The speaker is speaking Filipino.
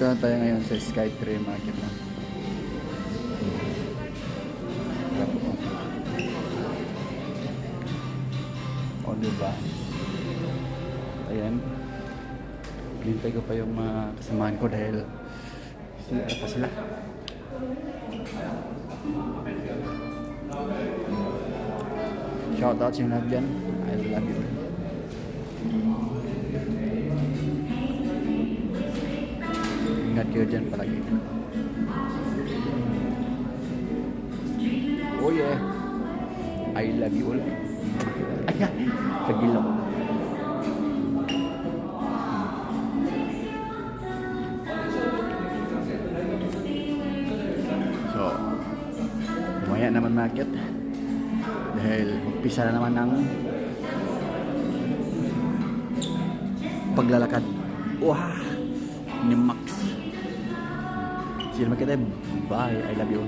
Dito na tayo ngayon sa Skytree Market na. O, diba? Ayan. Hintay ko pa yung mga kasamahan ko dahil sila pa sila. Shoutout sa lahat dyan. I love you. Ingat kayo dyan palagi. Oh yeah. I love you all. Ayan. Kagil ako. So, umaya naman market. Dahil umpisa na naman ng paglalakad. Wow! Ni Max. See you naman kita. Bye. I love you.